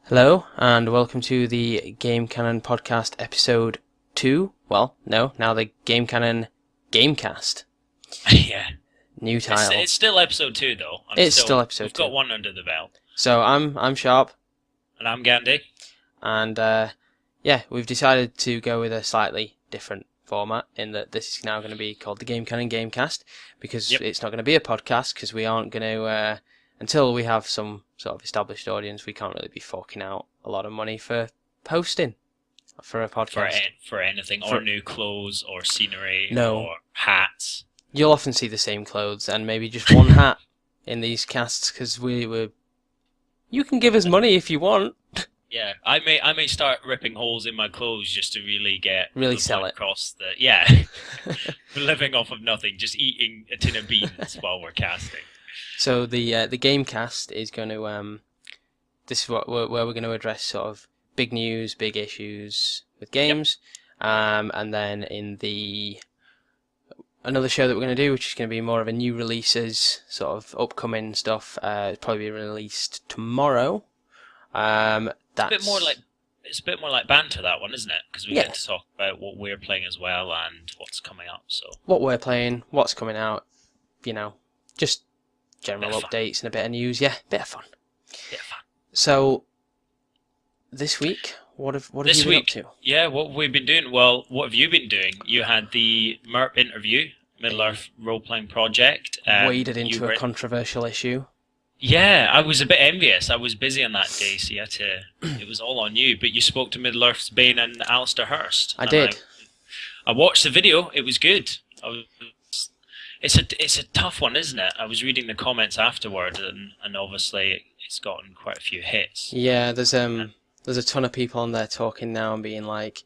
Hello, and welcome to the Game Cannon Podcast Episode 2. Well, no, now the Game Cannon GameCast. Yeah. New title. It's still episode 2 though. It's still episode We've 2. got one under the belt. So I'm Sharp, And I'm Gandhi. and we've decided to go with a slightly different format in that this is now going to be called the Game Cannon GameCast, because it's not going to be a podcast, because we aren't going to, until we have some sort of established audience, we can't really be forking out a lot of money for posting for a podcast. For anything, or new clothes, or scenery, No. or hats. You'll often see the same clothes and maybe just one hat in these casts, because you can give us money if you want. Yeah, I may start ripping holes in my clothes just to really sell it across the We're living off of nothing, just eating a tin of beans while we're casting. So the Gamecast is going to this is where we're going to address sort of big news, big issues with games, and then in another show that we're going to do, which is going to be more of a new releases sort of upcoming stuff. It'll probably be released tomorrow. It's a bit more like banter, that one, isn't it? Because we get to talk about what we're playing as well and what's coming up. So what we're playing, what's coming out, just general updates and a bit of news. Yeah, bit of fun. So this week, what have you been up to? Yeah, what we've been doing. Well, what have you been doing? You had the MERP interview, Middle-earth role-playing project. Waded into a controversial issue. Yeah, I was a bit envious. I was busy on that day, so you had to. It was all on you. But you spoke to Middle-earth's Bane and Alistair Hurst. I did. I watched the video. It was good. It's a tough one, isn't it? I was reading the comments afterward, and obviously it's gotten quite a few hits. Yeah, there's a ton of people on there talking now and being like,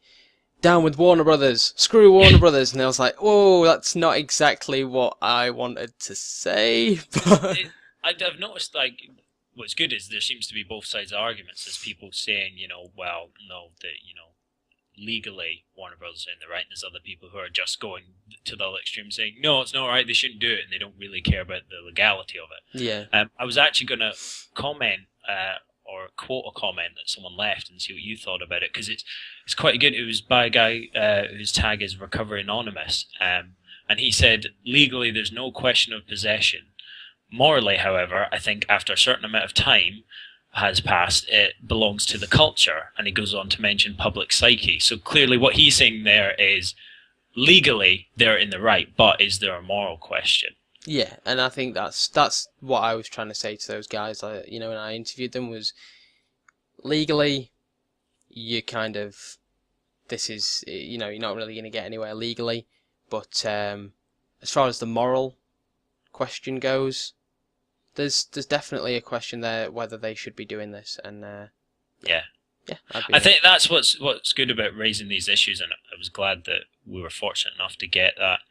"Down with Warner Brothers, screw Warner Brothers," and I was like, "Whoa, that's not exactly what I wanted to say." But I've noticed, like, what's good is there seems to be both sides of arguments. There's people saying, well, no, that, legally Warner Brothers are in the right, and there's other people who are just going to the other extreme saying, no, it's not right, they shouldn't do it, and they don't really care about the legality of it. Yeah. I was actually going to comment or quote a comment that someone left and see what you thought about it, because it's quite good. It was by a guy whose tag is Recovery Anonymous, and he said, legally there's no question of possession. Morally, however, I think after a certain amount of time has passed, it belongs to the culture. And he goes on to mention public psyche. So clearly what he's saying there is, legally they're in the right, but is there a moral question? Yeah, and I think that's what I was trying to say to those guys. When I interviewed them, was legally, you kind of, this is, you're not really going to get anywhere legally. But as far as the moral question goes, there's definitely a question there whether they should be doing this, and I think that's what's good about raising these issues, and I was glad that we were fortunate enough to get that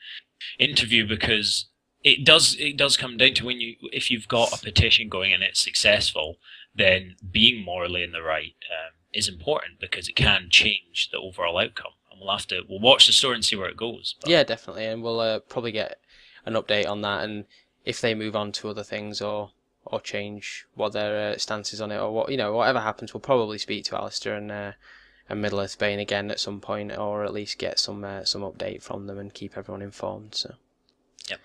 interview, because it does come down to if you've got a petition going and it's successful, then being morally in the right is important, because it can change the overall outcome, and we'll watch the story and see where it goes. Yeah, definitely, and we'll probably get an update on that, and if they move on to other things or change what their stance is on it, or whatever happens, we'll probably speak to Alistair and Middle-earth Bane again at some point, or at least get some update from them and keep everyone informed. So, yep,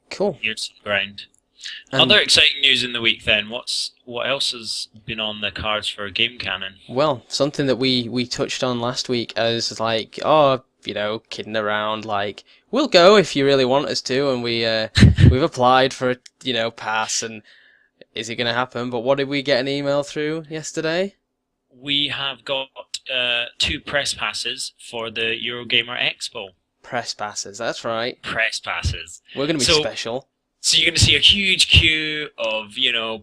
cool. Here's some ground. Other exciting news in the week then. What else has been on the cards for Game Cannon? Well, something that we touched on last week as like, kidding around, like, we'll go if you really want us to, and we've applied for a pass, and is it going to happen? But what did we get an email through yesterday? We have got 2 press passes for the Eurogamer Expo. Press passes, that's right. Press passes. We're going to be special. So you're going to see a huge queue of,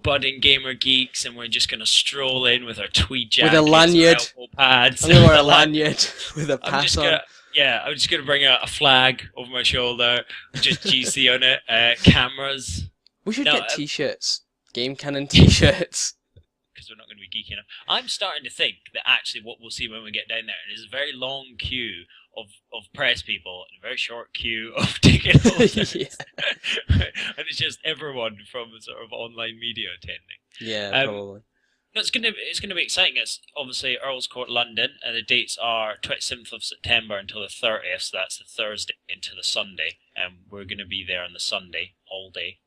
budding gamer geeks, and we're just going to stroll in with our tweed jackets, with a lanyard. Pads. I'm going to wear a lanyard with a pass on. I'm just going to bring a flag over my shoulder, just GC on it, cameras. We should get t-shirts. Game Cannon t-shirts. Because we're not going to be geeky enough. I'm starting to think that actually what we'll see when we get down there is a very long queue of press people and a very short queue of ticket holders. And it's just everyone from sort of online media attending. Yeah, probably. No, it's gonna be exciting. It's obviously Earl's Court, London, and the dates are 27th of September until the 30th. So that's the Thursday into the Sunday, and we're gonna be there on the Sunday all day.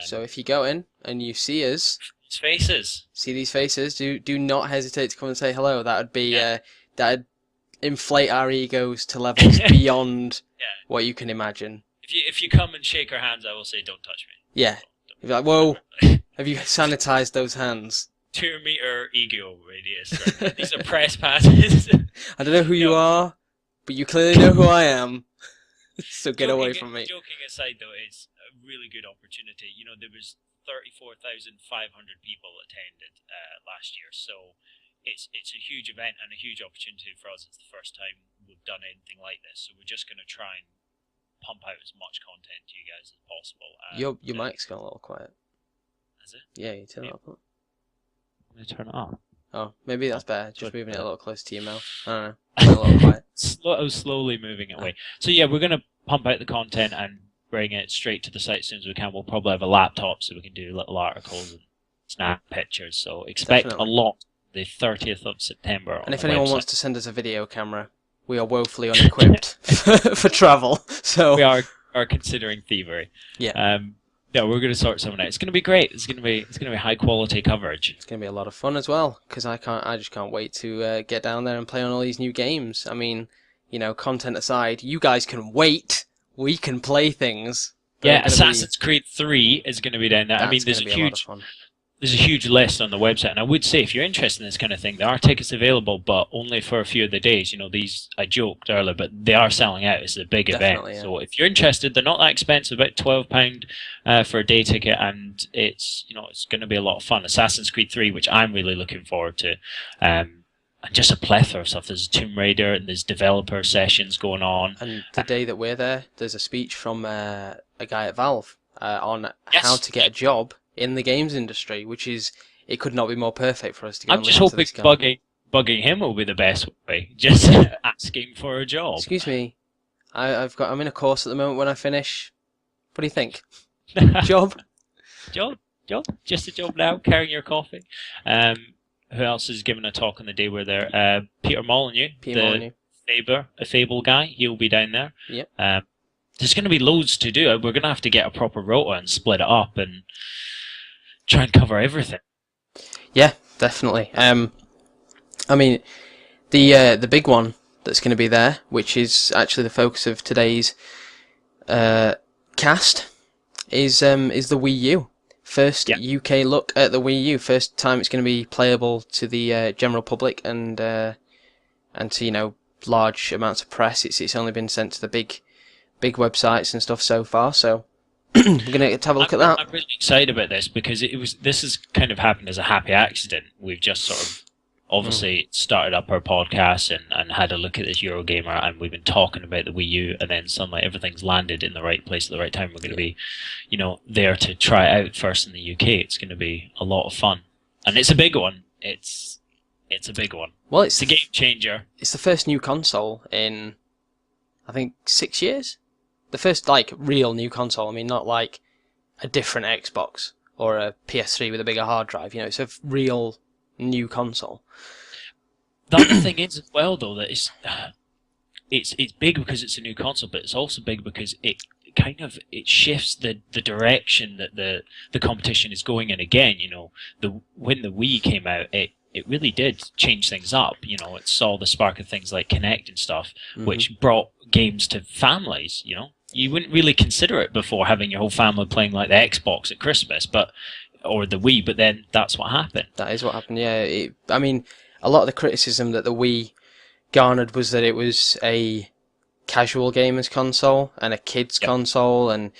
So if you go in and you see us, It's faces. see these faces, do not hesitate to come and say hello. That would be Yeah. that'd inflate our egos to levels beyond Yeah. what you can imagine. If you come and shake our hands, I will say, "Don't touch me." Yeah. You'd be like, whoa, have you sanitized those hands? 2 meter ego radius. Right? These are press passes. I don't know who you are, but you clearly know who I am. So get away from me. Joking aside, though, it's a really good opportunity. You know, there was 34,500 people attended last year, so it's a huge event and a huge opportunity for us. It's the first time we've done anything like this, so we're just going to try and pump out as much content to you guys as possible. Your mic's gone a little quiet. Is it? Yeah, you turn it up. I'm going to turn it off. Oh, maybe that's better. Just moving it a little closer to your mouth. I don't know. A little quiet. I was slowly moving it away. So yeah, we're going to pump out the content and bring it straight to the site as soon as we can. We'll probably have a laptop so we can do little articles and snap pictures. So expect Definitely. a lot the 30th of September. And if anyone wants to send us a video camera, we are woefully unequipped for travel. So we are considering thievery. Yeah. No, we're going to sort something out. It's going to be great. It's going to be high quality coverage. It's going to be a lot of fun as well, because I just can't wait to get down there and play on all these new games. I mean, you know, content aside, you guys can wait. We can play things. Yeah, Assassin's Creed 3 is going to be down there. I mean, there's a huge list on the website, and I would say if you're interested in this kind of thing, there are tickets available, but only for a few of the days. You know, these I joked earlier, but they are selling out. It's a big event, yeah. so if you're interested, they're not that expensive. About £12 for a day ticket, and it's going to be a lot of fun. Assassin's Creed 3, which I'm really looking forward to, and just a plethora of stuff. There's Tomb Raider, and there's developer sessions going on. And the day that we're there, there's a speech from a guy at Valve on Yes. how to get a job in the games industry, which is, it could not be more perfect for us to go. I'm just hoping bugging him will be the best way. Just asking for a job. Excuse me, I'm in a course at the moment. When I finish, what do you think? Job? Job? Just a job now, carrying your coffee. Who else is giving a talk on the day we're there? Peter Molyneux, a Fable guy. He'll be down there. Yep. There's going to be loads to do. We're going to have to get a proper rota and split it up and try and cover everything. Yeah, definitely. I mean, the big one that's going to be there, which is actually the focus of today's cast, is the WiiU. First UK look at the WiiU. First time it's going to be playable to the general public and to large amounts of press. It's only been sent to the big websites and stuff so far. So we're going to have a look at that. I'm really excited about this because this has kind of happened as a happy accident. We've just sort of obviously started up our podcast and had a look at this Eurogamer, and we've been talking about the Wii U, and then suddenly everything's landed in the right place at the right time. We're going to be, there to try it out first in the UK. It's going to be a lot of fun, and it's a big one. It's a big one. Well, it's a game changer. It's the first new console in, I think, 6 years. The first real new console. I mean, not like a different Xbox or a PS3 with a bigger hard drive. It's a real new console. The other thing is as well, though, that it's big because it's a new console, but it's also big because it shifts the direction that the competition is going in again. When the Wii came out, it really did change things up. It saw the spark of things like Kinect and stuff, which brought games to families. You wouldn't really consider it before, having your whole family playing like the Xbox at Christmas, or the Wii, but then that's what happened. That is what happened, yeah. I mean, a lot of the criticism that the Wii garnered was that it was a casual gamers console and a kids console, and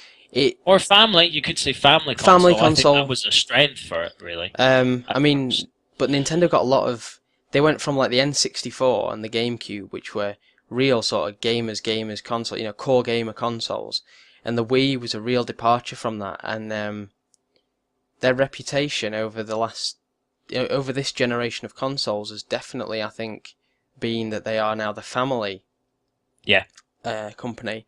or family, you could say family console. Family console. I think that was a strength for it, really. I mean, but Nintendo got a lot of... They went from the N64 and the GameCube, which were real sort of gamers console, core gamer consoles, and the Wii was a real departure from that, and their reputation over this generation of consoles has definitely, I think, been that they are now the family company.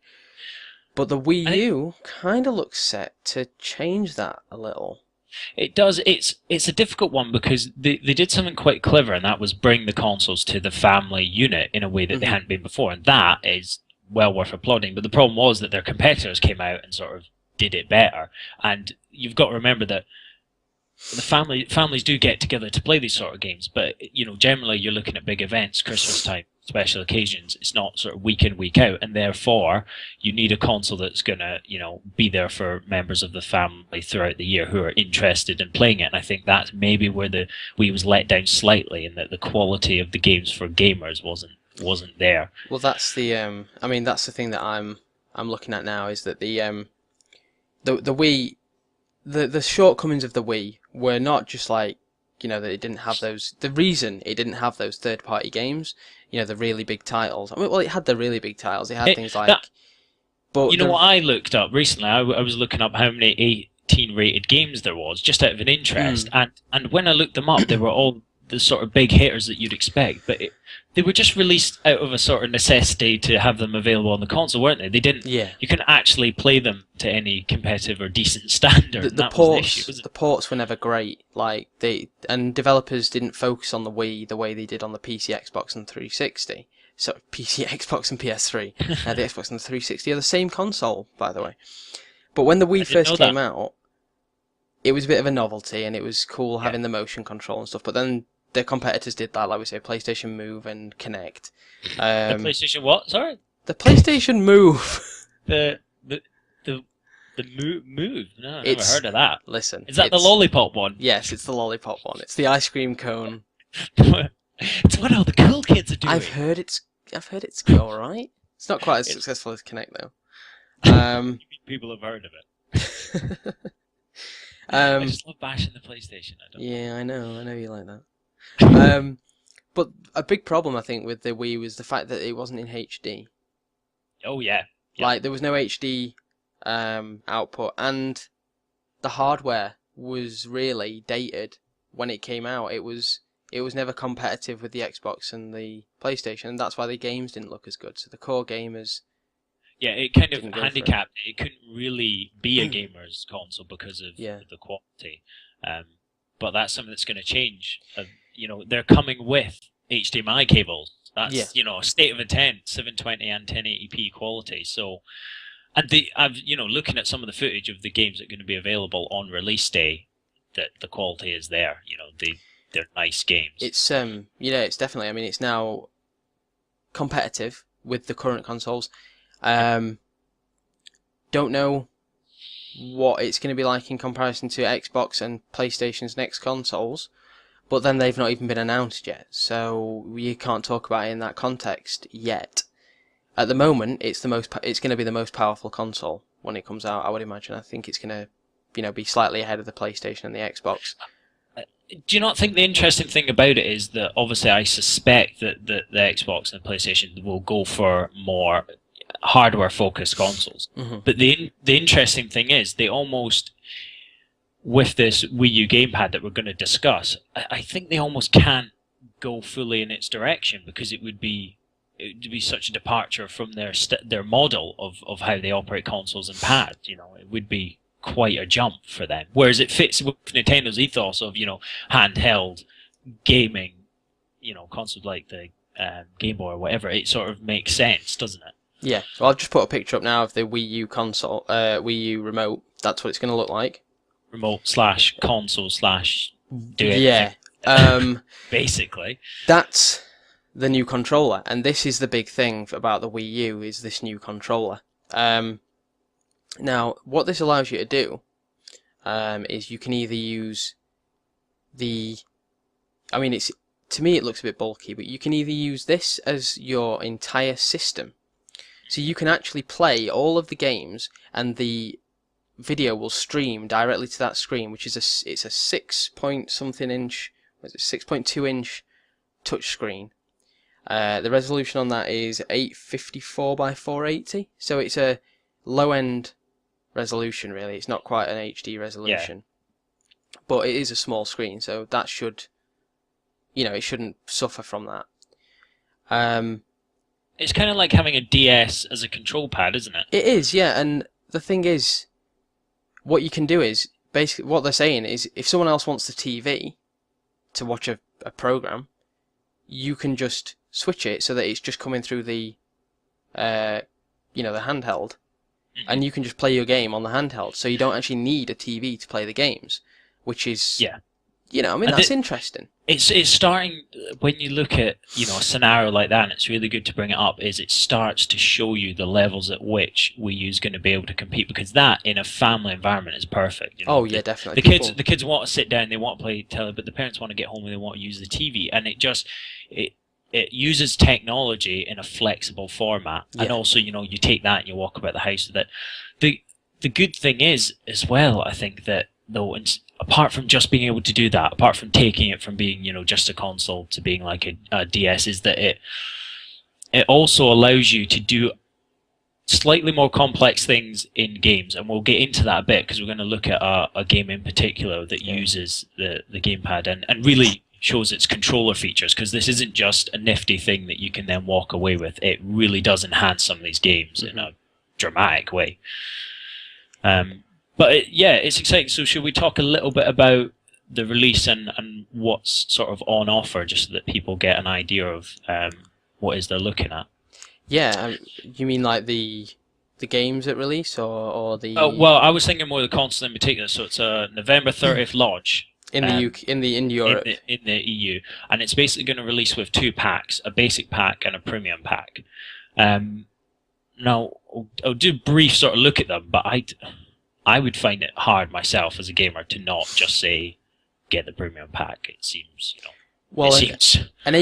But the Wii U kind of looks set to change that a little. It does. It's a difficult one because they did something quite clever, and that was bring the consoles to the family unit in a way that they hadn't been before, and that is well worth applauding. But the problem was that their competitors came out and sort of did it better. And you've got to remember that the families do get together to play these sort of games, but generally you're looking at big events, Christmas time, special occasions. It's not sort of week in, week out, and therefore you need a console that's gonna be there for members of the family throughout the year who are interested in playing it. And I think that's maybe where the Wii was let down slightly, in that the quality of the games for gamers wasn't there. Well, that's the I mean, that's the thing that I'm looking at now, is that the Wii, the shortcomings of the Wii were not just like, that it didn't have those. The reason it didn't have those third-party games, the really big titles. I mean, well, it had the really big titles. It had things like. But what I looked up recently? I was looking up how many 18-rated games there was, just out of an interest, and when I looked them up, they were all the sort of big hitters that you'd expect, but they were just released out of a sort of necessity to have them available on the console, weren't they? They didn't. Yeah. You couldn't actually play them to any competitive or decent standard. The ports were never great. Like developers didn't focus on the Wii the way they did on the PC, Xbox, and 360. So PC, Xbox, and PS3. The Xbox and the 360 are the same console, by the way. But when the Wii first came out, it was a bit of a novelty, and it was cool having the motion control and stuff. But then the competitors did that, like we say, PlayStation Move and Kinect. The PlayStation what? Sorry? The PlayStation Move. The Move? No, I've never heard of that. Listen. Is that the lollipop one? Yes, it's the lollipop one. It's the ice cream cone. It's what all the cool kids are doing. I've heard it's alright. It's not quite as successful as Kinect, though. People have heard of it. I just love bashing the PlayStation. I know you like that. But a big problem, I think, with the Wii was the fact that it wasn't in HD. Oh yeah. Like, there was no HD output, and the hardware was really dated when it came out. It was never competitive with the Xbox and the PlayStation, and that's why the games didn't look as good. So the core gamers. Yeah, it kind of handicapped it. It couldn't really be a gamer's console because of the quality. But that's something that's going to change. They're coming with HDMI cables. That's state of intent, 720 and 1080p quality. So, and looking at some of the footage of the games that are going to be available on release day, that the quality is there. They're nice games. It's it's definitely. I mean, it's now competitive with the current consoles. Don't know what it's going to be like in comparison to Xbox and PlayStation's next consoles, but then they've not even been announced yet, so you can't talk about it in that context yet. At the moment, it's going to be the most powerful console when it comes out. I would imagine. I think it's going to, be slightly ahead of the PlayStation and the Xbox. Do you not think the interesting thing about it is that obviously I suspect that the Xbox and the PlayStation will go for more hardware-focused consoles. But the interesting thing is they almost, with this Wii U gamepad that we're going to discuss, I think they almost can't go fully in its direction, because it would be such a departure from their model of how they operate consoles and pads. It would be quite a jump for them. Whereas it fits with Nintendo's ethos of handheld gaming, consoles like the Game Boy or whatever. It sort of makes sense, doesn't it? Yeah, well, I've just put a picture up now of the Wii U console, Wii U remote. That's what it's going to look like. Remote/console/ do it. Yeah. Basically. That's the new controller, and this is the big thing about the Wii U, is this new controller. Now, what this allows you to do is you can either use to me it looks a bit bulky, but you can either use this as your entire system. So you can actually play all of the games, and the video will stream directly to that screen, which is it's a 6.something inch, 6.2 inch touch screen. The resolution on that is 854 by 480, so it's a low end resolution really. It's not quite an HD resolution, but it is a small screen, so that should, it shouldn't suffer from that. It's kind of like having a DS as a control pad, isn't it? It is, yeah, and the thing is, what you can do is, basically what they're saying is if someone else wants the TV to watch a program, you can just switch it so that it's just coming through the the handheld, and you can just play your game on the handheld, so you don't actually need a TV to play the games, which is that's interesting. It's starting, when you look at a scenario like that, and it's really good to bring it up, is it starts to show you the levels at which WiiU is going to be able to compete, because that in a family environment is perfect. Oh yeah, definitely. The kids want to sit down, they want to play telly, but the parents want to get home and they want to use the TV, and it uses technology in a flexible format, and also you take that and you walk about the house with it. The good thing is as well, I think, that though, apart from just being able to do that, apart from taking it from being just a console to being like a DS, is that it also allows you to do slightly more complex things in games, and we'll get into that a bit because we're going to look at a game in particular that uses the gamepad and really shows its controller features, because this isn't just a nifty thing that you can then walk away with. It really does enhance some of these games in a dramatic way. But it's exciting. So should we talk a little bit about the release and what's sort of on offer, just so that people get an idea of what is they're looking at? Yeah, you mean like the games at release, or the? Oh well, I was thinking more of the console in particular. So it's a November 30th launch in the UK, in Europe, in the EU, and it's basically going to release with 2 packs: a basic pack and a premium pack. Now I'll do a brief sort of look at them, but I would find it hard myself as a gamer to not just say get the premium pack. It seems, well, it seems. I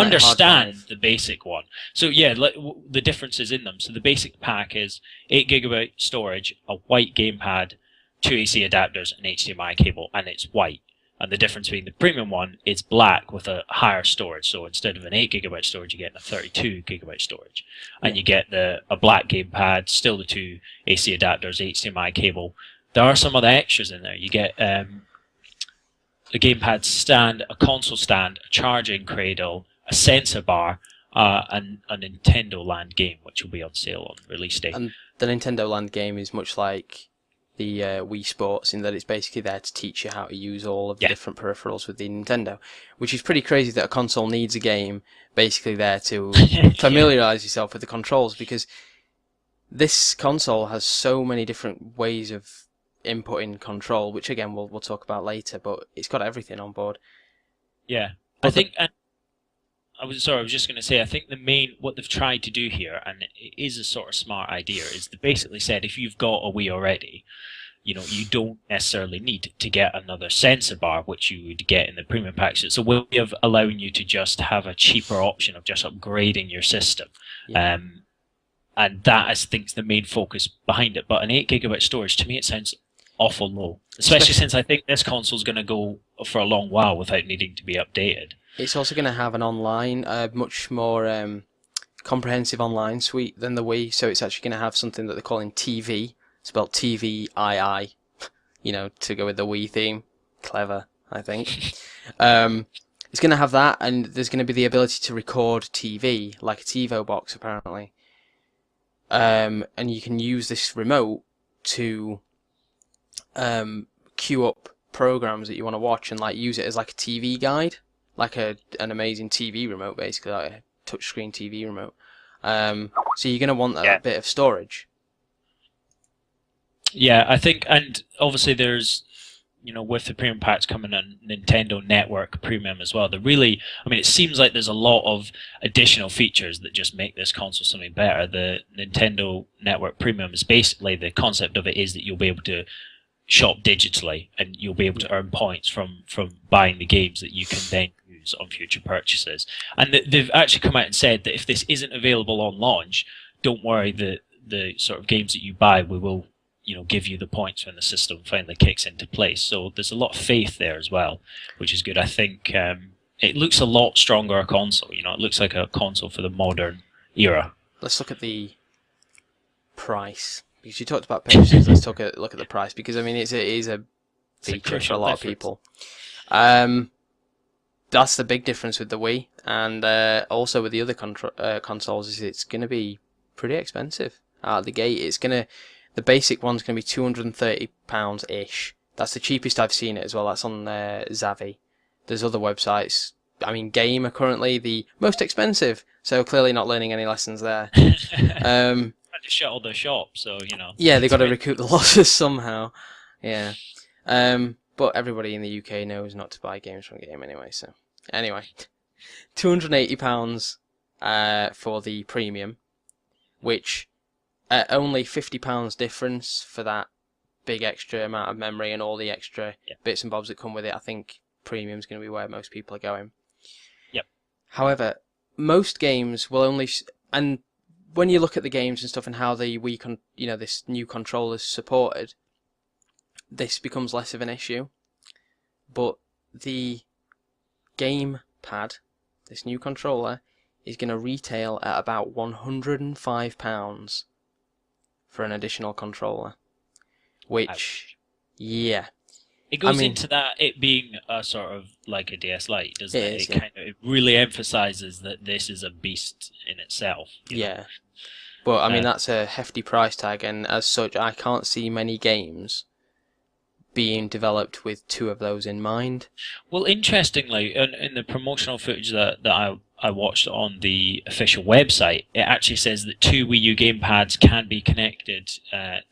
understand the basic one. So yeah, the differences in them. So the basic pack is 8 GB storage, a white gamepad, 2 AC adapters, an HDMI cable, and it's white. And the difference between the premium one is black with a higher storage. So instead of an 8 GB storage, you get a 32 GB storage. And you get a black gamepad, still the 2 AC adapters, HDMI cable. There are some other extras in there. You get a gamepad stand, a console stand, a charging cradle, a sensor bar, and a Nintendo Land game, which will be on sale on release day. And the Nintendo Land game is much like the Wii Sports, in that it's basically there to teach you how to use all of the different peripherals with the Nintendo, which is pretty crazy that a console needs a game basically there to familiarize yourself with the controls, because this console has so many different ways of inputting control, which again we'll talk about later, but it's got everything on board. Yeah, but I was just going to say, I think what they've tried to do here, and it is a sort of smart idea, is they basically said if you've got a Wii already, you don't necessarily need to get another sensor bar, which you would get in the premium packs. It's a way of allowing you to just have a cheaper option of just upgrading your system. Yeah. And that, I think, is the main focus behind it. But an 8 GB storage, to me, it sounds awful low, especially since I think this console's going to go for a long while without needing to be updated. It's also going to have an online, much more comprehensive online suite than the Wii, so it's actually going to have something that they're calling TV, spelled TVII, to go with the Wii theme. Clever, I think. It's going to have that, and there's going to be the ability to record TV, like a TiVo box, apparently. And you can use this remote to queue up programs that you want to watch and use it as like a TV guide. Like an amazing TV remote, basically, like a touchscreen TV remote. So you're going to want that bit of storage. Yeah, I think, and obviously there's, with the premium packs coming on Nintendo Network Premium as well, it seems like there's a lot of additional features that just make this console something better. The Nintendo Network Premium is basically, the concept of it is that you'll be able to shop digitally, and you'll be able to earn points from buying the games that you can then use on future purchases. And they've actually come out and said that if this isn't available on launch, don't worry, the sort of games that you buy, we will give you the points when the system finally kicks into place. So there's a lot of faith there as well, which is good. I think it looks a lot stronger a console. It looks like a console for the modern era. Let's look at the price. Because you talked about pictures, let's look at the price, because it is a feature for a lot of people. That's the big difference with the Wii, and also with the other consoles, is it's going to be pretty expensive out of the gate. The basic one's going to be £230 ish, That's the cheapest I've seen it as well. That's on Zavvi. There's other websites. I mean, Game are currently the most expensive, so clearly not learning any lessons there. Had to shut all the shops, so Yeah, they got to recoup the losses somehow. Yeah. But everybody in the UK knows not to buy games from Game anyway. So anyway, £280 for the premium, which at only £50 difference for that big extra amount of memory and all the extra bits and bobs that come with it. I think premium's going to be where most people are going. Yep. However, most games will only and when you look at the games and stuff and how the Wii this new controller is supported, this becomes less of an issue. But the game pad, this new controller, is going to retail at about £105 for an additional controller. Which, ouch. Yeah. It goes into that it being a sort of like a DS Lite, doesn't it? It really emphasizes that this is a beast in itself. Yeah. But I mean, that's a hefty price tag, and as such, I can't see many games being developed with two of those in mind. Well, interestingly, in the promotional footage that I watched on the official website, it actually says that two Wii U gamepads can be connected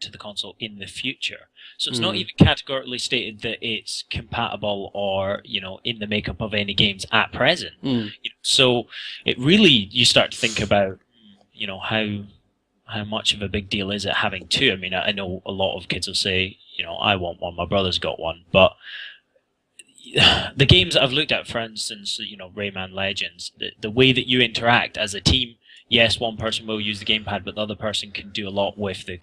to the console in the future. So it's not even categorically stated that it's compatible or, in the makeup of any games at present. So it really, you start to think about, how much of a big deal is it having two? I mean, I know a lot of kids will say, I want one, my brother's got one, but the games that I've looked at, for instance, Rayman Legends, the way that you interact as a team, yes, one person will use the gamepad, but the other person can do a lot with the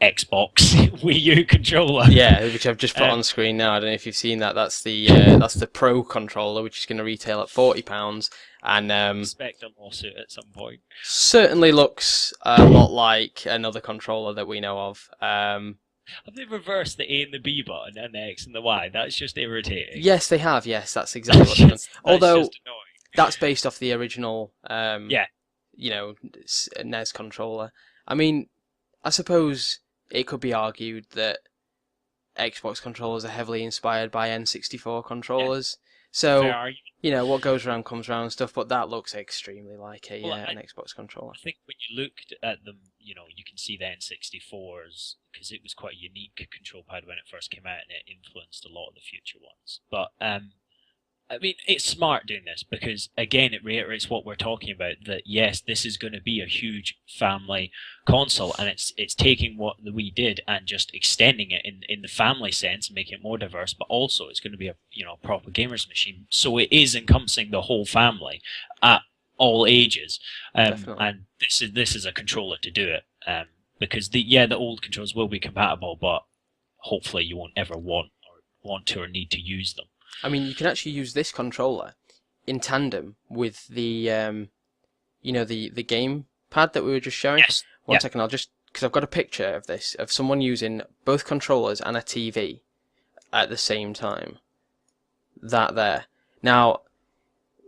Xbox Wii U controller. Yeah, which I've just put on screen now. I don't know if you've seen that. That's the Pro controller, which is going to retail at £40, and expect a lawsuit at some point. Certainly looks a lot like another controller that we know of. Have they reversed the A and the B button and the X and the Y? That's just irritating. Yes, they have. Yes, that's exactly what they've done. Although that's based off the original, NES controller. I mean, I suppose it could be argued that Xbox controllers are heavily inspired by N64 controllers. So, what goes around comes around and stuff, but that looks extremely like an Xbox controller. I think when you looked at them, you can see the N64s, because it was quite a unique control pad when it first came out, and it influenced a lot of the future ones. But, I mean, it's smart doing this, because, again, it reiterates what we're talking about, that, yes, this is going to be a huge family console, and it's taking what the Wii did and just extending it in the family sense and making it more diverse, but also it's going to be a proper gamer's machine. So it is encompassing the whole family at all ages. And this is a controller to do it. Because the old controllers will be compatible, but hopefully you won't ever want to or need to use them. I mean, you can actually use this controller in tandem with the the game pad that we were just showing. Yes. One second, I'll just, because I've got a picture of this, of someone using both controllers and a TV at the same time. That there. Now,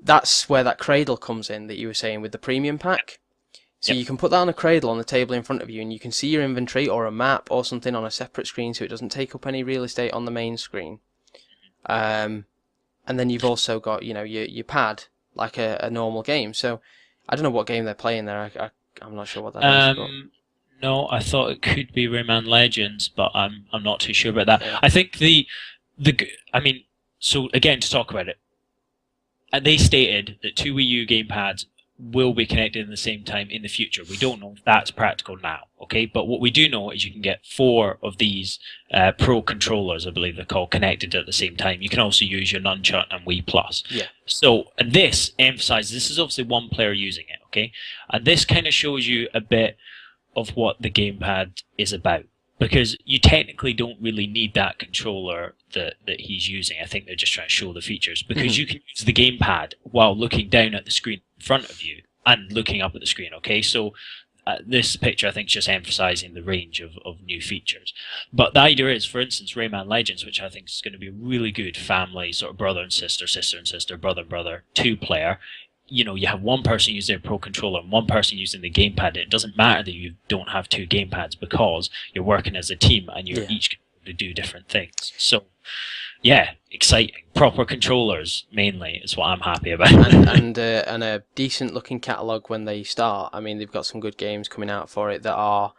that's where that cradle comes in that you were saying with the premium pack. So you can put that on a cradle on the table in front of you, and you can see your inventory or a map or something on a separate screen, so it doesn't take up any real estate on the main screen. And then you've also got your pad like a normal game. So I don't know what game they're playing there. I'm not sure what that is. But... No, I thought it could be Rayman Legends, but I'm not too sure about that. Yeah. I think so again, to talk about it, they stated that two Wii U gamepads will be connected at the same time in the future. We don't know if that's practical now, okay? But what we do know is you can get 4 of these Pro controllers, I believe they're called, connected at the same time. You can also use your Nunchuck and Wii Plus. Yeah. So, and this emphasizes, this is obviously one player using it, okay? And this kind of shows you a bit of what the gamepad is about. Because you technically don't really need that controller that he's using. I think they're just trying to show the features. Because you can use the gamepad while looking down at the screen in front of you and looking up at the screen, okay? So this picture, I think, is just emphasizing the range of new features. But the idea is, for instance, Rayman Legends, which I think is going to be a really good family, sort of brother and sister, sister and sister, brother and brother, 2-player. You have one person using a Pro controller and one person using the gamepad. It doesn't matter that you don't have 2 gamepads because you're working as a team and you're each they do different things. So yeah, exciting. Proper controllers mainly is what I'm happy about. And a decent looking catalogue when they start. I mean, they've got some good games coming out for it that are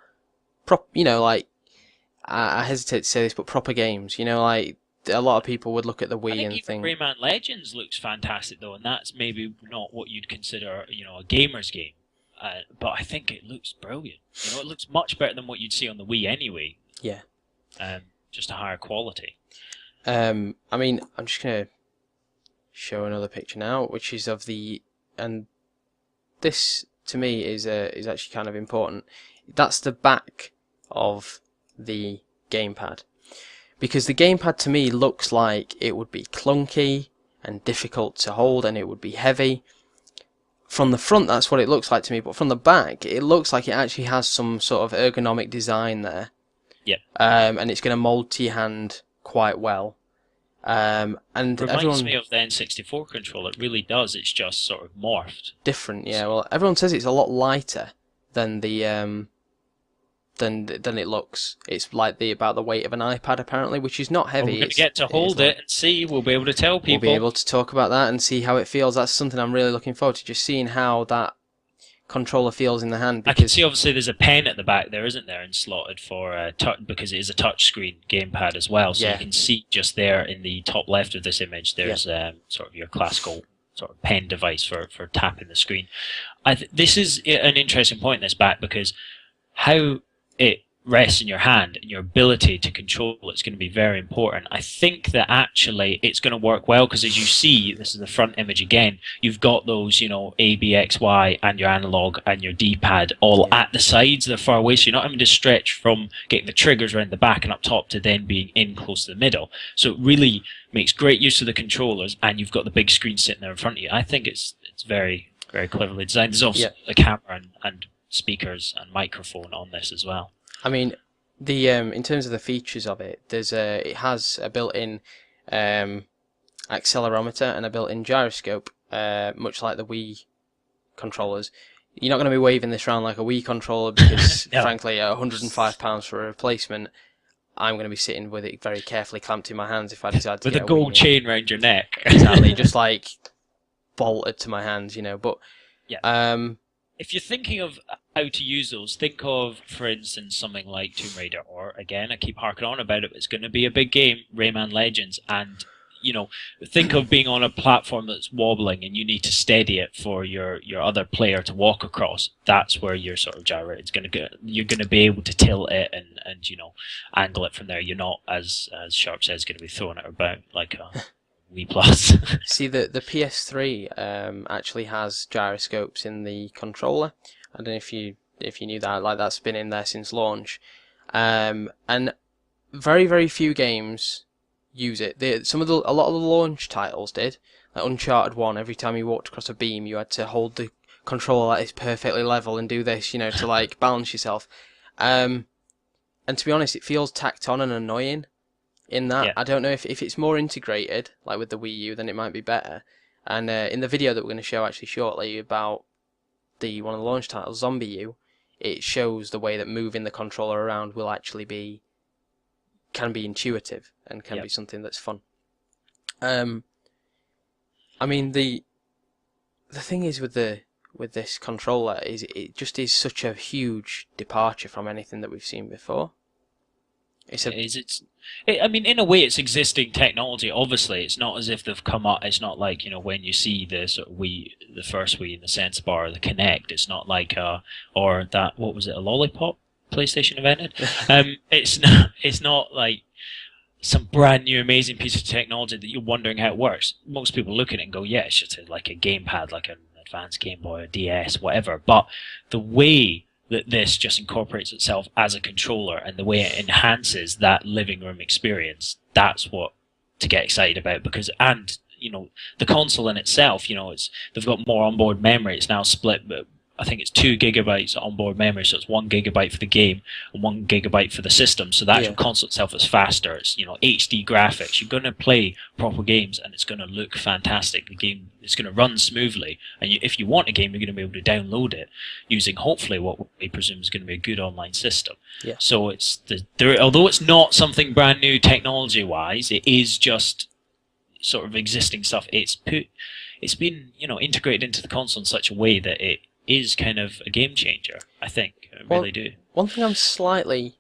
like, I hesitate to say this, but proper games. Like, a lot of people would look at the Wii and think Rayman Legends looks fantastic though, and that's maybe not what you'd consider, a gamer's game. But I think it looks brilliant. It looks much better than what you'd see on the Wii anyway. Yeah. Just a higher quality. I mean, I'm just gonna show another picture now, which is of and this to me is actually kind of important. That's the back of the gamepad, because the gamepad to me looks like it would be clunky and difficult to hold, and it would be heavy. From the front, that's what it looks like to me, but from the back, it looks like it actually has some sort of ergonomic design there. Yeah. And it's going to mold to your hand quite well. And reminds me of the N64 controller. It really does. It's just sort of morphed. Different, yeah. Well, everyone says it's a lot lighter than the than it looks. It's like about the weight of an iPad apparently, which is not heavy. We're going to get to hold it and see. We'll be able to tell people. We'll be able to talk about that and see how it feels. That's something I'm really looking forward to, just seeing how that controller feels in the hand. I can see obviously there's a pen at the back there, isn't there, and slotted for because it is a touchscreen gamepad as well. So you can see just there in the top left of this image, there's sort of your classical sort of pen device for tapping the screen. This is an interesting point, this back, because how it rests in your hand and your ability to control it's going to be very important. I think that actually it's going to work well because, as you see, this is the front image again, you've got those, A, B, X, Y and your analog and your D-pad all at the sides, they're far away, so you're not having to stretch from getting the triggers around the back and up top to then being in close to the middle. So it really makes great use of the controllers, and you've got the big screen sitting there in front of you. I think it's very, very cleverly designed. There's also a camera and speakers and microphone on this as well. I mean, the in terms of the features of it, it has a built-in accelerometer and a built-in gyroscope, much like the Wii controllers. You're not going to be waving this around like a Wii controller because, frankly, at £105 for a replacement, I'm going to be sitting with it very carefully clamped in my hands if I decide to with get a gold chain around your neck. Exactly, just like bolted to my hands, But if you're thinking of how to use those, think of, for instance, something like Tomb Raider, or again, I keep harking on about it, but it's going to be a big game, Rayman Legends, and think of being on a platform that's wobbling and you need to steady it for your other player to walk across. That's where your sort of gyro is going to go. You're going to be able to tilt it and angle it from there. You're not, as Sharp says, going to be throwing it about like a Wii Plus. See, the PS3 actually has gyroscopes in the controller. I don't know if you knew that. Like, that's been in there since launch, and very, very few games use it. A lot of the launch titles did. Like Uncharted 1, every time you walked across a beam, you had to hold the controller that is perfectly level and do this, to like balance yourself. And to be honest, it feels tacked on and annoying. In that, I don't know if it's more integrated, like with the Wii U, then it might be better. And in the video that we're going to show actually shortly about one of the launch titles, Zombie U, it shows the way that moving the controller around will actually can be intuitive and can be something that's fun. I mean, the thing is with this controller is it just is such a huge departure from anything that we've seen before. I mean, in a way, it's existing technology. Obviously, it's not as if they've come up. It's not like when you see the sort of Wii, the first Wii, and the Sense Bar, the Kinect. It's not like or that, what was it, a Lollipop PlayStation invented. It's not like some brand new amazing piece of technology that you're wondering how it works. Most people look at it and go, yeah, it's just like a gamepad, like an advanced Game Boy, a DS, whatever. But the way that this just incorporates itself as a controller and the way it enhances that living room experience, that's what to get excited about. Because, and the console in itself, they've got more onboard memory. It's now split I think it's 2 gigabytes onboard memory, so it's 1 gigabyte for the game and 1 gigabyte for the system. So the actual console itself is faster. It's, you know, HD graphics. You're going to play proper games and it's going to look fantastic. The game is going to run smoothly. And if you want a game, you're going to be able to download it using hopefully what we presume is going to be a good online system. Yeah. So it's although it's not something brand new technology-wise, it is just sort of existing stuff. It's been, you know, integrated into the console in such a way that it is kind of a game changer, I think. I really do. One thing I'm slightly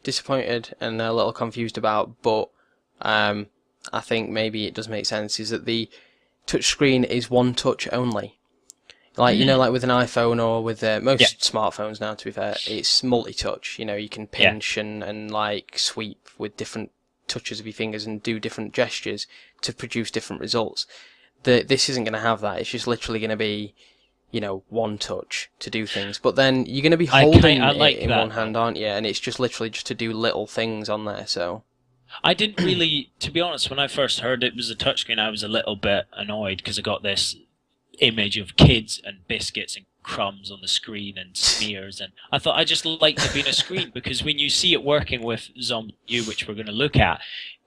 disappointed and a little confused about, but I think maybe it does make sense, is that the touchscreen is one touch only. Like, you know, like with an iPhone or with most smartphones now, to be fair, it's multi-touch. You know, you can pinch and like sweep with different touches of your fingers and do different gestures to produce different results. This isn't going to have that. It's just literally going to be, you know, one touch to do things. But then you're going to be holding it in one hand, aren't you? And it's just literally just to do little things on there, so... I didn't really, to be honest, when I first heard it was a touchscreen, I was a little bit annoyed because I got this image of kids and biscuits and crumbs on the screen and smears, and I thought I just liked it being a screen because when you see it working with WiiU, which we're going to look at,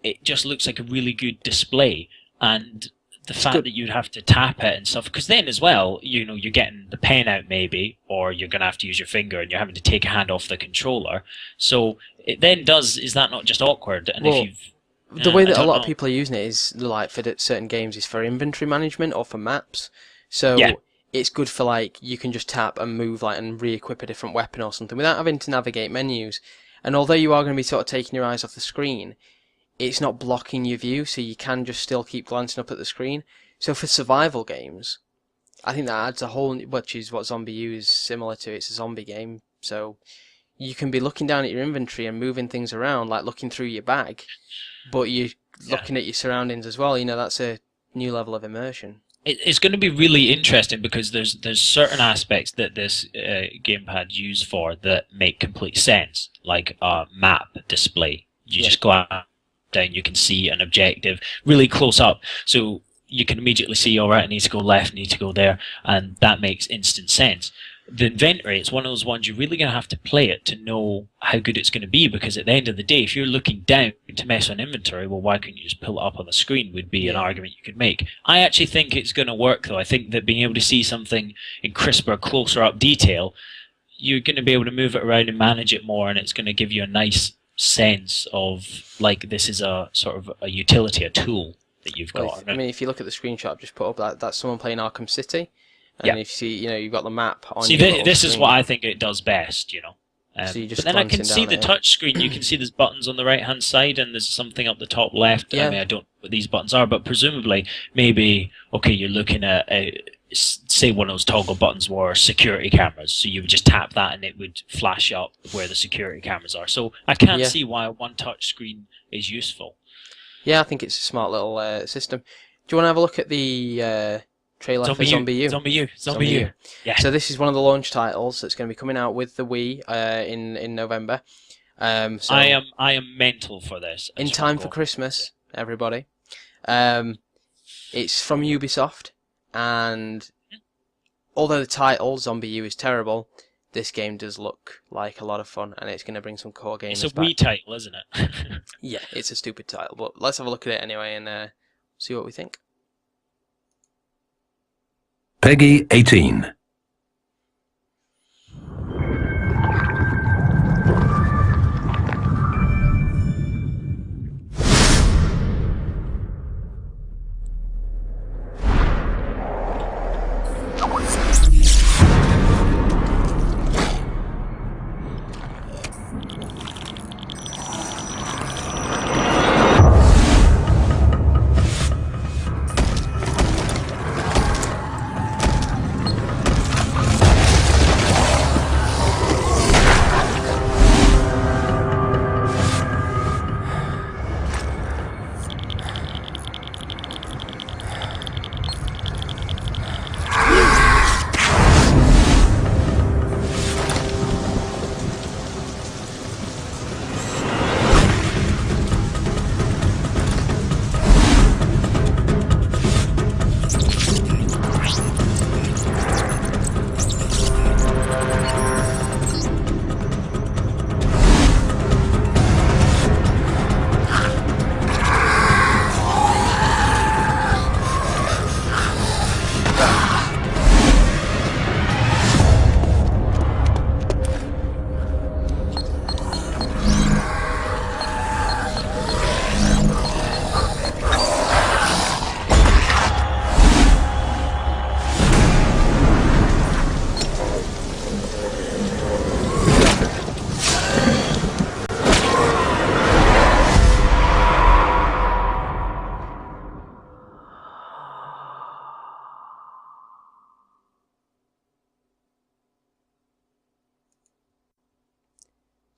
it just looks like a really good display. And the fact that you'd have to tap it and stuff, because then as well, you know, you're getting the pen out maybe, or you're going to have to use your finger and you're having to take a hand off the controller. So it then is that not just awkward? And if you've... The way that a lot of people are using it is, like, for certain games, is for inventory management or for maps. So it's good for, like, you can just tap and move, like, and re-equip a different weapon or something without having to navigate menus. And although you are going to be sort of taking your eyes off the screen, it's not blocking your view, so you can just still keep glancing up at the screen. So for survival games, I think that adds a whole, which is what WiiU is similar to. It's a zombie game, so you can be looking down at your inventory and moving things around, like looking through your bag, but you're looking at your surroundings as well. You know, that's a new level of immersion. It's going to be really interesting because there's certain aspects that this gamepad's used for that make complete sense, like a map display. You just go out, down, you can see an objective really close up, so you can immediately see, all right, I need to go left, I need to go there, and that makes instant sense. The inventory, it's one of those ones you're really going to have to play it to know how good it's going to be, because at the end of the day, if you're looking down to mess on inventory, well, why couldn't you just pull it up on the screen would be an argument you could make. I actually think it's going to work, though. I think that being able to see something in crisper, closer up detail, you're going to be able to move it around and manage it more, and it's going to give you a nice sense of, like, this is a sort of a utility, a tool that you've got. I mean, if you look at the screenshot I've just put up, that's someone playing Arkham City, and if you see, you know, you've got the map on. See, this is what I think it does best, you know. So you just but then I can see the touch screen. You can see there's buttons on the right hand side, and there's something up the top left. I mean, I don't know what these buttons are, but presumably, maybe, okay, you're looking at say one of those toggle buttons were security cameras, so you would just tap that and it would flash up where the security cameras are. So I can't see why a one touch screen is useful. Yeah, I think it's a smart little system. Do you want to have a look at the trailer for WiiU? Yeah. So this is one of the launch titles that's going to be coming out with the Wii in November. So I am mental for this. In time for Christmas, everybody. It's from Ubisoft. And although the title, WiiU, is terrible, this game does look like a lot of fun, and it's going to bring some core gamers back. It's a Wii title, isn't it? Yeah, it's a stupid title, but let's have a look at it anyway and see what we think. Peggy 18.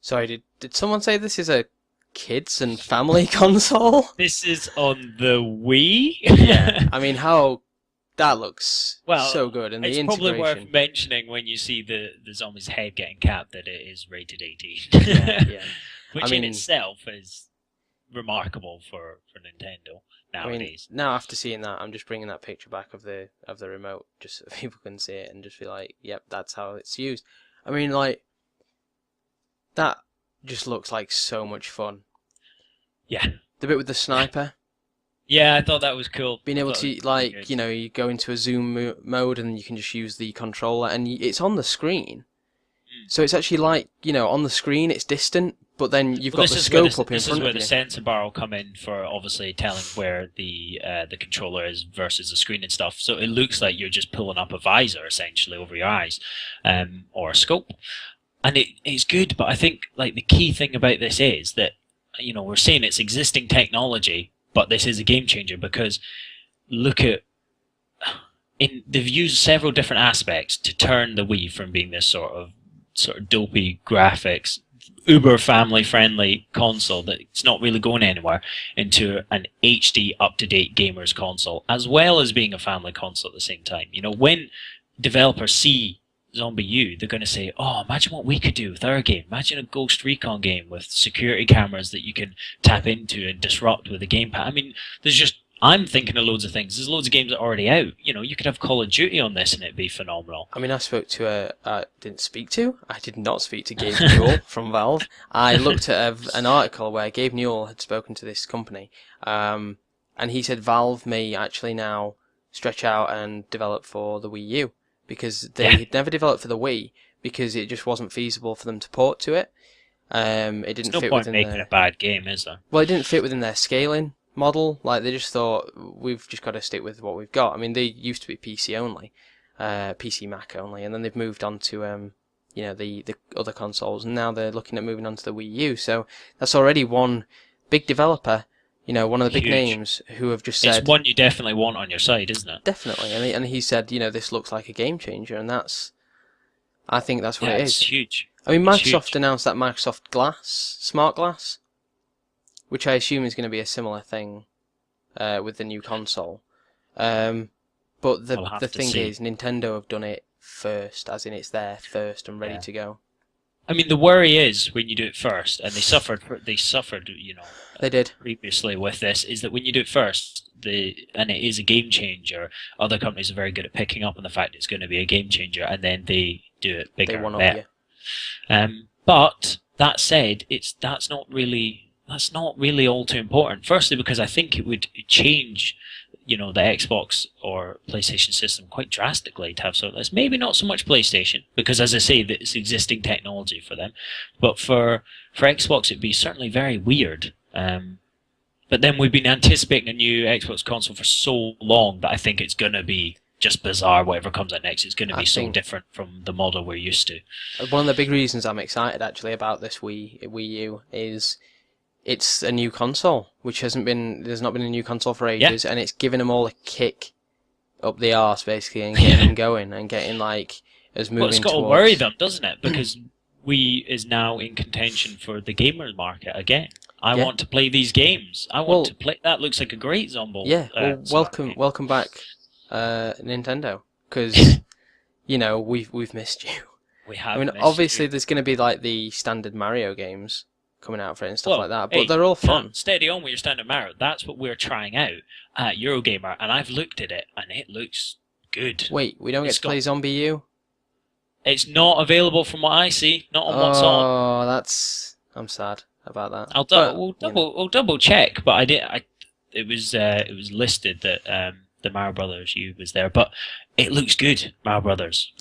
Sorry, did someone say this is a kids and family console? This is on the Wii. Yeah, I mean, how that looks so good, and the it's integration. probably worth mentioning when you see the zombie's head getting capped that it is rated 18. Yeah. Which in itself is remarkable for Nintendo nowadays. I mean, now after seeing that, I'm just bringing that picture back of the remote just so people can see it and just be like, yep, that's how it's used. I mean, like, that just looks like so much fun. Yeah. The bit with the sniper. Yeah, I thought that was cool. Being able to, like, you know, you go into a zoom mode and you can just use the controller and it's on the screen. So it's actually like, you know, on the screen it's distant, but then you've got the scope up in front of you. This is where the sensor bar will come in for obviously telling where the controller is versus the screen and stuff. So it looks like you're just pulling up a visor essentially over your eyes, or a scope. And it's good, but I think like the key thing about this is that, you know, we're saying it's existing technology, but this is a game changer because look at they've used several different aspects to turn the Wii from being this sort of dopey graphics, uber family friendly console that's not really going anywhere into an HD up to date gamers console, as well as being a family console at the same time. You know, when developers see ZombiU, they're going to say, oh, imagine what we could do with our game. Imagine a Ghost Recon game with security cameras that you can tap into and disrupt with a gamepad. I mean, I'm thinking of loads of things. There's loads of games that are already out. You know, you could have Call of Duty on this and it'd be phenomenal. I mean, I did not speak to Gabe Newell from Valve. I looked at an article where Gabe Newell had spoken to this company, and he said Valve may actually now stretch out and develop for the Wii U, because they had never developed for the Wii because it just wasn't feasible for them to port to it. It didn't fit within making a bad game, is there? Well, it didn't fit within their scaling model. Like, they just thought, we've just got to stick with what we've got. I mean, they used to be PC only, PC Mac only, and then they've moved on to you know, the other consoles, and now they're looking at moving on to the Wii U. So that's already one big developer, you know, one of the big names who have just said... It's one you definitely want on your side, isn't it? Definitely, and he said, you know, this looks like a game changer, and I think that's what it is. It's huge. I mean, Microsoft announced that Microsoft Glass, Smart Glass, which I assume is going to be a similar thing with the new console. But the thing is, Nintendo have done it first, as in it's there first and ready to go. I mean, the worry is when you do it first, and they suffered, you know, they did previously with this, is that when you do it first, and it is a game changer, other companies are very good at picking up on the fact it's going to be a game changer, and then they do it bigger and better. But that said, that's not really all too important. Firstly, because I think it would change, you know, the Xbox or PlayStation system quite drastically to have something like this. Maybe not so much PlayStation, because as I say, it's existing technology for them. But for Xbox, it'd be certainly very weird. But then we've been anticipating a new Xbox console for so long that I think it's going to be just bizarre. Whatever comes out next, it's going to be so different from the model we're used to. One of the big reasons I'm excited actually about this Wii U is it's a new console, which there's not been a new console for ages, and it's giving them all a kick up the arse basically, and getting them going and getting like as moving. Well, it's got to worry them, doesn't it? Because Wii is now in contention for the gamer market again. I want to play these games. I want to play. That looks like a great zombie. Yeah. Welcome back, Nintendo, because you know we've missed you. We have. I mean, obviously there's going to be like the standard Mario games coming out for it and stuff like that, but they're all fun. Steady on with your standard Mario. That's what we're trying out at Eurogamer, and I've looked at it, and it looks good. Wait, we don't get to play ZombiU? It's not available from what I see. Not on what's on. Oh, I'm sad about that. We'll double check, but it was listed that the Mario Brothers U was there, but it looks good. Mario Brothers.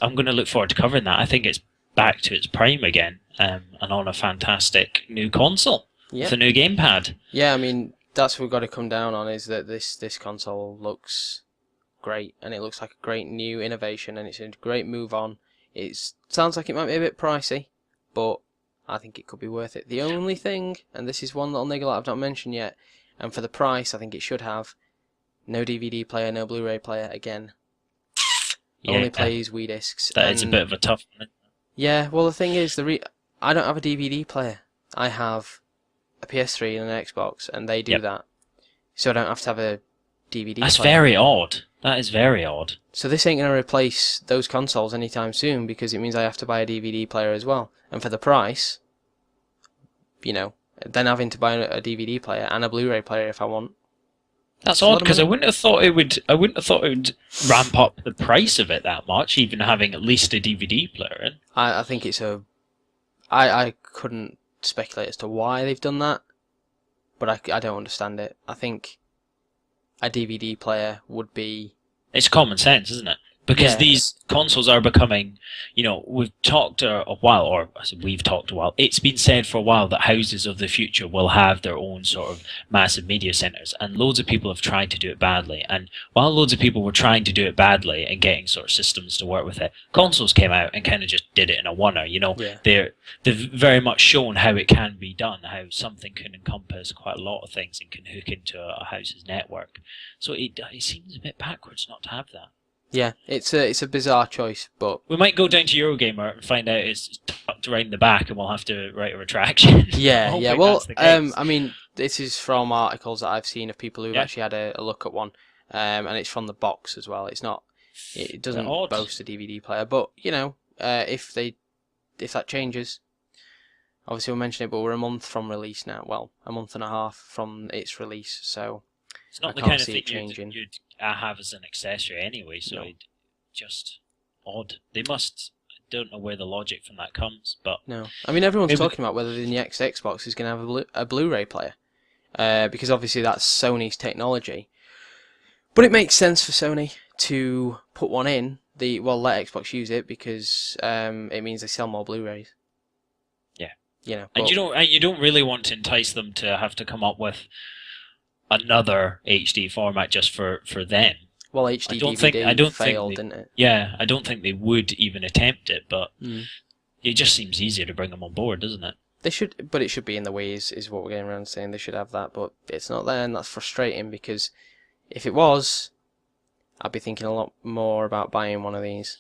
I'm going to look forward to covering that. I think it's back to its prime again, and on a fantastic new console with a new gamepad. Yeah, I mean, that's what we've got to come down on, is that this console looks great, and it looks like a great new innovation, and it's a great move on. It sounds like it might be a bit pricey, but I think it could be worth it. The only thing, and this is one little niggle I've not mentioned yet, and for the price I think it should have, no DVD player, no Blu-ray player again. Only plays Wii discs. That is a bit of a tough one. Yeah, well the thing is, I don't have a DVD player. I have a PS3 and an Xbox, and they do Yep. that. So I don't have to have a DVD That's player. very odd. That is very odd. So this ain't going to replace those consoles anytime soon, because it means I have to buy a DVD player as well. And for the price, you know, then having to buy a DVD player and a Blu-ray player if I want. That's It's a lot odd of because I money. wouldn't have thought it would. I wouldn't have thought it would ramp up the price of it that much, even having at least a DVD player in. I think it's a... I couldn't speculate as to why they've done that, but I don't understand it. I think a DVD player would be... It's common sense, isn't it? Because Yeah. these consoles are becoming, we've talked a while, or I said we've talked a while. It's been said for a while that houses of the future will have their own sort of massive media centers, and loads of people have tried to do it badly. And while loads of people were trying to do it badly and getting sort of systems to work with it, consoles came out and kind of just did it in a oneer. Yeah. They've very much shown how it can be done, how something can encompass quite a lot of things and can hook into a house's network. So it seems a bit backwards not to have that. Yeah, it's a bizarre choice, but... We might go down to Eurogamer and find out it's tucked around the back, and we'll have to write a retraction. Yeah, I yeah. hope Well, that's the case. I mean, this is from articles that I've seen of people who've Yeah. actually had a look at one, and it's from the box as well. It's not... It doesn't odd. boast a DVD player, but, if that changes... Obviously, we'll mention it, but we're a month from release now. Well, a month and a half from its release, so... It's not I the can't kind of see thing it changing. you'd have as an accessory anyway, so No. it's just odd. They must... I don't know where the logic from that comes, but... No. I mean, everyone's Maybe- talking about whether the next Xbox is going to have a Blu-ray player. Because obviously that's Sony's technology. But it makes sense for Sony to put one in. Let Xbox use it because it means they sell more Blu-rays. Yeah. But, And you don't really want to entice them to have to come up with another HD format just for them. well, HD I don't think- DVD I don't think failed, they- didn't it? Yeah, I don't think they would even attempt it, but Mm. it just seems easier to bring them on board, doesn't it? They should, but it should be in the Wii is what we're getting around to saying. They should have that, but it's not there, and that's frustrating because if it was, I'd be thinking a lot more about buying one of these.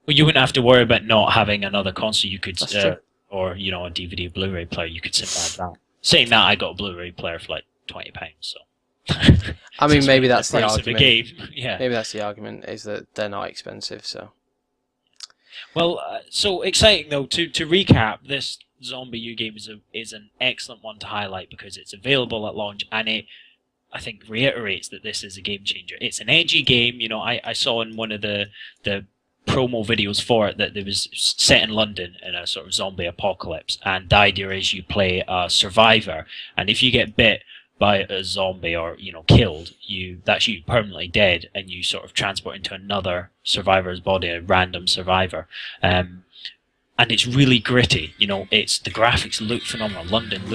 Well, you wouldn't have to worry about not having another console. You could, That's true. or a DVD Blu-ray player. You could simply have that. Saying that, I got a Blu-ray player for like £20, so. I mean, It's maybe the that's the price argument. of a game. Yeah. Maybe that's the argument, is that they're not expensive, so... Well, so exciting though. To recap, this Zombie U game is an excellent one to highlight because it's available at launch, and it, I think, reiterates that this is a game changer. It's an edgy game. I saw in one of the promo videos for it that it was set in London in a sort of zombie apocalypse, and the idea is you play a survivor, and if you get bit by a zombie or killed, that's you permanently dead, and you sort of transport into another survivor's body, a random survivor. And it's really gritty. It's the graphics look phenomenal. London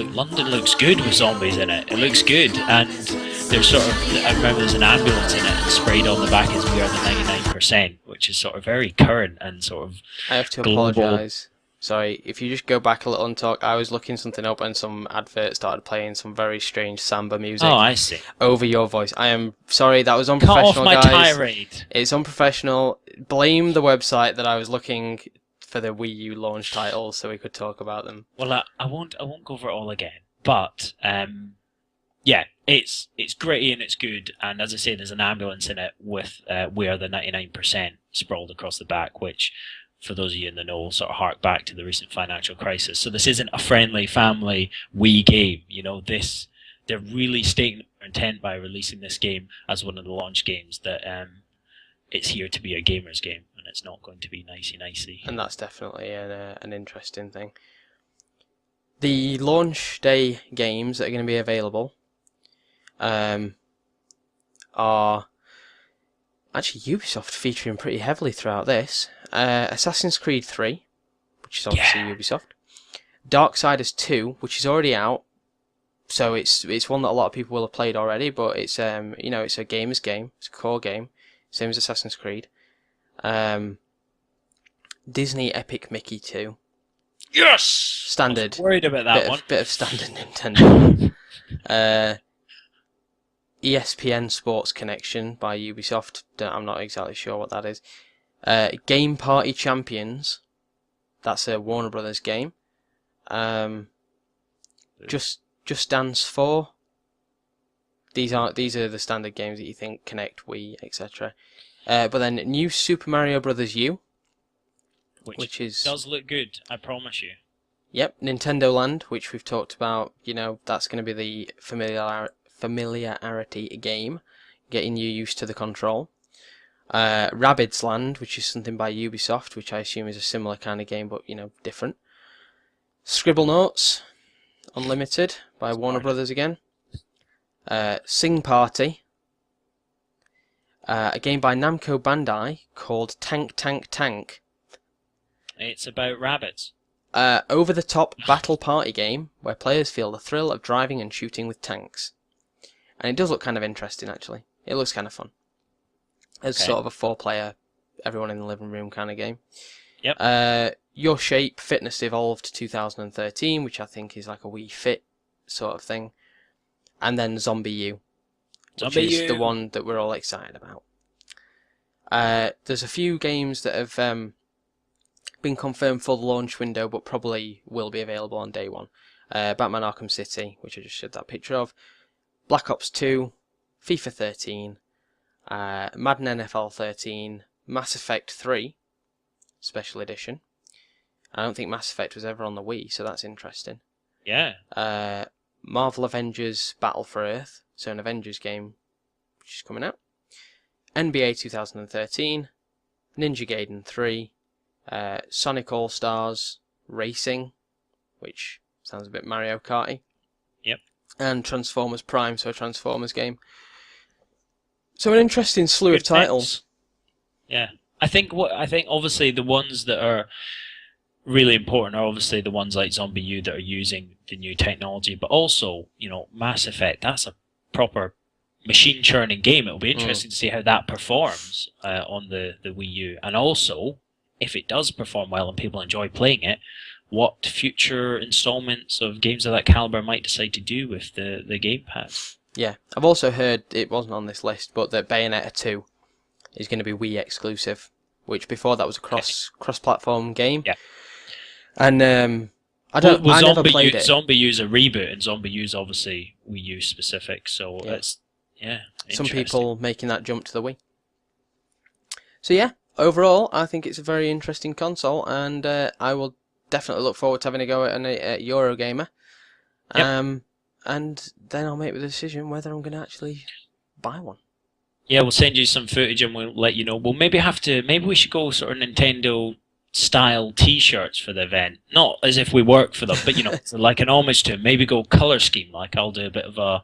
looks good with zombies in it. It looks good, and there's sort of, I remember there's an ambulance in it, and sprayed on the back is "We are the 99%," which is sort of very current and sort of. I have to global. apologise. Sorry, if you just go back a little and talk, I was looking something up and some advert started playing some very strange samba music Oh, I see. over your voice. I am sorry, that was Cut unprofessional, off my guys. tirade. It's unprofessional. Blame the website that I was looking for the Wii U launch titles so we could talk about them. Well, I won't go over it all again, but yeah, it's gritty and it's good. And as I say, there's an ambulance in it with "We are the 99%" sprawled across the back, which, for those of you in the know, will sort of hark back to the recent financial crisis. So this isn't a friendly family Wii game. They're really stating their intent by releasing this game as one of the launch games that it's here to be a gamer's game, and it's not going to be nicey. And that's definitely an interesting thing. The launch day games that are going to be available are actually Ubisoft featuring pretty heavily throughout this. Assassin's Creed 3, which is obviously Yeah. Ubisoft. Darksiders 2, which is already out, so it's one that a lot of people will have played already, but it's it's a gamer's game, it's a core game, same as Assassin's Creed. Disney Epic Mickey 2. Yes. Standard. I was worried about that one. Bit of standard Nintendo. ESPN Sports Connection by Ubisoft. I'm not exactly sure what that is. Game Party Champions. That's a Warner Brothers game. Just Dance 4. These are the standard games that you think Connect, Wii, etc. But then new Super Mario Bros. U, which does look good, I promise you. Yep, Nintendo Land, which we've talked about. That's going to be the familiarity game, getting you used to the control. Rabbids Land, which is something by Ubisoft, which I assume is a similar kind of game, but different. Scribblenauts Unlimited by Warner Brothers again. Sing Party, a game by Namco Bandai called Tank Tank Tank. It's about rabbits. Over-the-top battle party game where players feel the thrill of driving and shooting with tanks. And it does look kind of interesting, actually. It looks kind of fun. It's sort of a 4-player, everyone in the living room kind of game. Yep. Your Shape Fitness Evolved 2013, which I think is like a Wii Fit sort of thing. And then WiiU, which is the one that we're all excited about. There's a few games that have been confirmed for the launch window, but probably will be available on day one. Batman Arkham City, which I just showed that picture of. Black Ops 2, FIFA 13, Madden NFL 13, Mass Effect 3, Special Edition. I don't think Mass Effect was ever on the Wii, so that's interesting. Yeah. Marvel Avengers Battle for Earth, so an Avengers game which is coming out. NBA 2013, Ninja Gaiden 3, Sonic All-Stars Racing, which sounds a bit Mario Kart-y. Yep. And Transformers Prime, so a Transformers game. So an interesting slew of titles. Yeah. I think obviously the ones that are really important are obviously the ones like WiiU that are using the new technology, but also, Mass Effect, that's a proper machine churning game. It'll be interesting to see how that performs on the Wii U. And also, if it does perform well and people enjoy playing it, what future installments of games of that caliber might decide to do with the gamepad. Yeah, I've also heard, it wasn't on this list, but that Bayonetta 2 is going to be Wii exclusive, which before that was a cross-platform game. Yeah. And I never played it. ZombiU's a reboot, and ZombiU's obviously Wii U specific, so it's some people making that jump to the Wii. So yeah, overall, I think it's a very interesting console, and I will definitely look forward to having a go at Eurogamer. Yep. And then I'll make the decision whether I'm going to actually buy one. Yeah, we'll send you some footage and we'll let you know. We'll maybe we should go sort of Nintendo style T-shirts for the event. Not as if we work for them, but like an homage to them. Maybe go color scheme, like I'll do a bit of a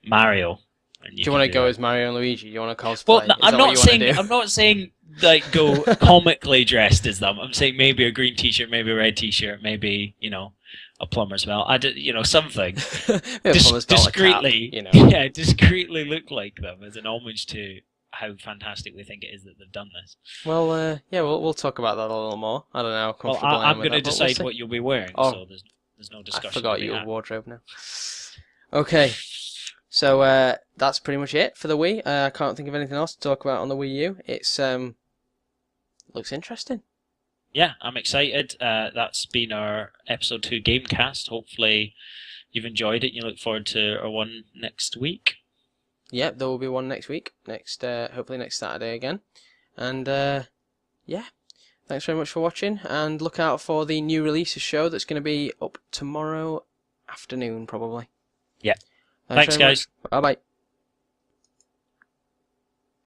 Mario. Do you want to go as Mario and Luigi? Do you want to cosplay? Well, no, I'm not saying like go comically dressed as them. I'm saying maybe a green T-shirt, maybe a red T-shirt, maybe a plumber's belt. Something discreetly, discreetly look like them as an homage to how fantastic we think it is that they've done this. Well, we'll talk about that a little more. I don't know how comfortable I am I'm going to decide what you'll be wearing, so there's no discussion. I forgot your wardrobe now. Okay, so that's pretty much it for the Wii. I can't think of anything else to talk about on the Wii U. It's looks interesting. Yeah, I'm excited. That's been our episode 2 Gamecast. Hopefully you've enjoyed it. You look forward to our one next week. Yep, there will be one next week. Hopefully next Saturday again. And yeah, thanks very much for watching. And look out for the new releases show that's going to be up tomorrow afternoon, probably. Yeah. Thanks guys. Bye bye.